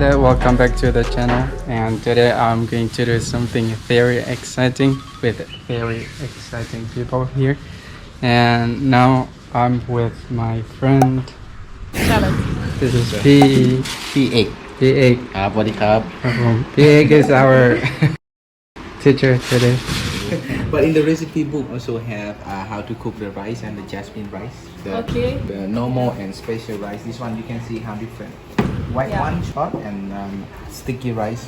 there, welcome back to the channel, and today I'm going to do something very exciting with very exciting people here. And now I'm with my friend. Charlotte. This is P. พี่เอก P. Egg. ครับสวัสดีครับ P. Egg is our teacher today. But in the recipe book also have how to cook the rice and the jasmine rice. The normal and special rice. This one you can see how different. White one short and sticky rice.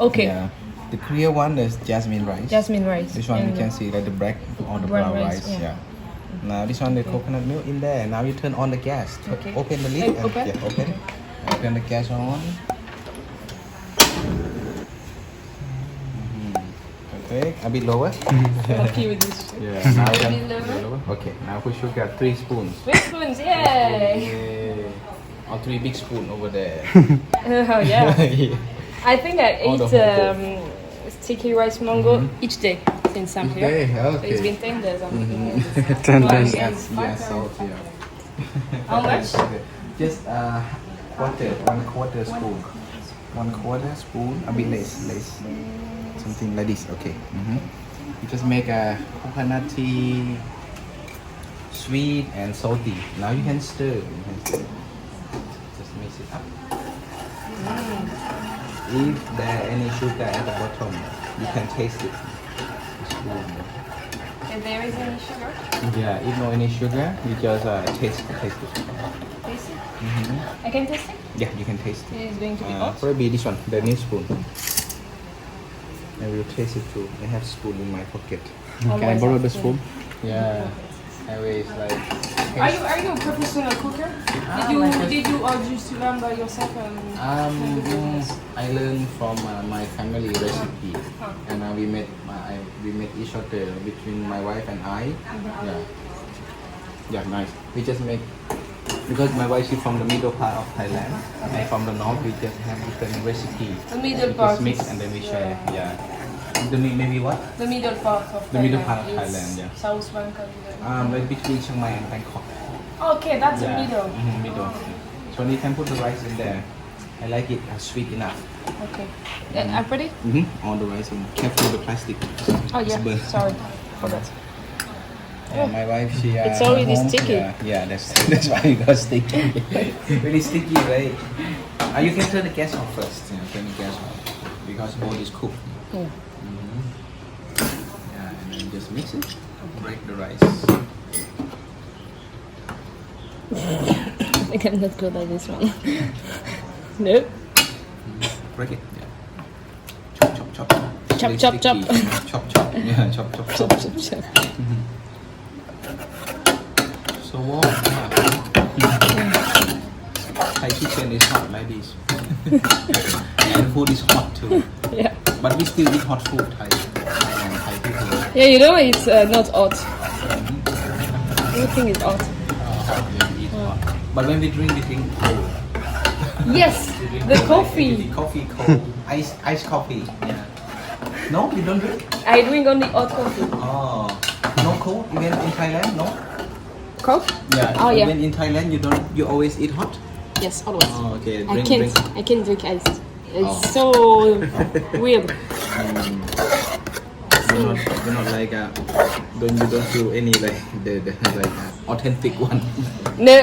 Okay. Yeah. The clear one is jasmine rice. Jasmine rice. This one you can see like the black or the brown rice. Yeah. Now this one the coconut milk in there. Now you turn on the gas. Okay. Open the lid. And, open? Yeah, open. Open the gas on. Okay, a bit lower. Happy with this. Yeah. Now A then, bit lower? Okay. Now put sugar 3 spoons. 3 spoons, yay! Yeah. Or 3 big spoon over there. Oh yeah. I think I All the ate whole sticky rice mango each day since I'm Each here. day? So Okay. it's been 10 days. I'm eating 10 this. days. Yes, yes, salt, yeah. How much? Okay. Just one quarter spoon. 1/4 spoon, a bit less. Something like this, okay. You just make a coconut tea, sweet and salty. Now you can stir. Just mix it up. If there any sugar at the bottom, you can taste it. Spoon. If there is any sugar, Yeah, if no any sugar, you just taste it. taste it. I can taste it? Yeah, you can taste it. It is going to be hot. Probably this one, the new spoon. I will taste it too. I have spoon in my pocket. Can I Always borrow have the spoon. spoon? Yeah. I always like. Are you a professional cooker? Did you or just learn by yourself? I learned from my family recipe, and we made each other between my wife and I. Yeah, nice. We just make because my wife is from the middle part of Thailand, and I from the north. We just have different recipe. The middle We part. just mix and then we share. Yeah. Maybe what? The middle part of The middle part of It's Thailand, yeah. South Bangkok. Like between Chiang Mai and Bangkok. Okay, that's the middle. Middle. So you can put the rice in there. I like it sweet enough. Okay. I'm ready? All the rice in. Careful the plastic. Oh It's yeah. burnt. Sorry for that. My wife, she. It's already home, sticky. Yeah, that's why it got sticky. Really sticky, right? You can turn the gas off first. Turn the gas off because all is cooked. Yeah. Yeah, and then just mix it. Break the rice. I think I'm not good at this one. No. Break it. Yeah. Chop. Chop, Really chop, chop. sticky. Chop. Yeah, chop. Chop, chop, chop. So warm. Thai kitchen is hot like this. And food is hot too. Yeah. But we still eat hot food, Thai people. Yeah, you know it's not hot. Everything is hot. We eat hot. But when we drink cold. Yes, the The coffee. coffee cold. Ice coffee. Yeah. No, you don't drink? I drink only hot coffee. Oh. No cold even in Thailand, no? Coke? Yeah. Oh, yeah. Even in Thailand you always eat hot? Yes, always. Oh, okay. I can't drink ice. It's so weird. You're not like you don't feel any like the like authentic one. No.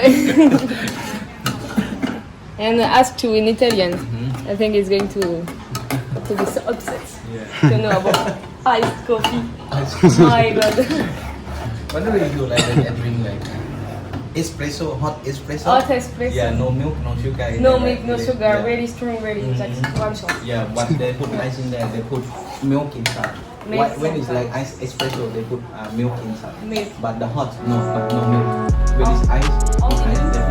And ask to in Italian. I think he's going to be so upset to know about iced coffee. My God. What do you do like when you drink like espresso, hot espresso? Hot espresso. Yeah, no milk, no sugar. in No there, milk, no like, sugar, yeah. very strong, very like one shot. Yeah, but they put ice in there. They put milk inside. Milk When it's inside. like ice espresso, they put milk inside. Milk. But the hot, no milk. When it's ice, they put milk in there.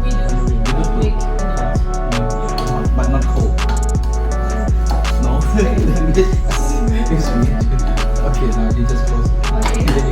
We do milk. Milk, but not cold. No. It's weird. Okay, now you just close. Okay. And then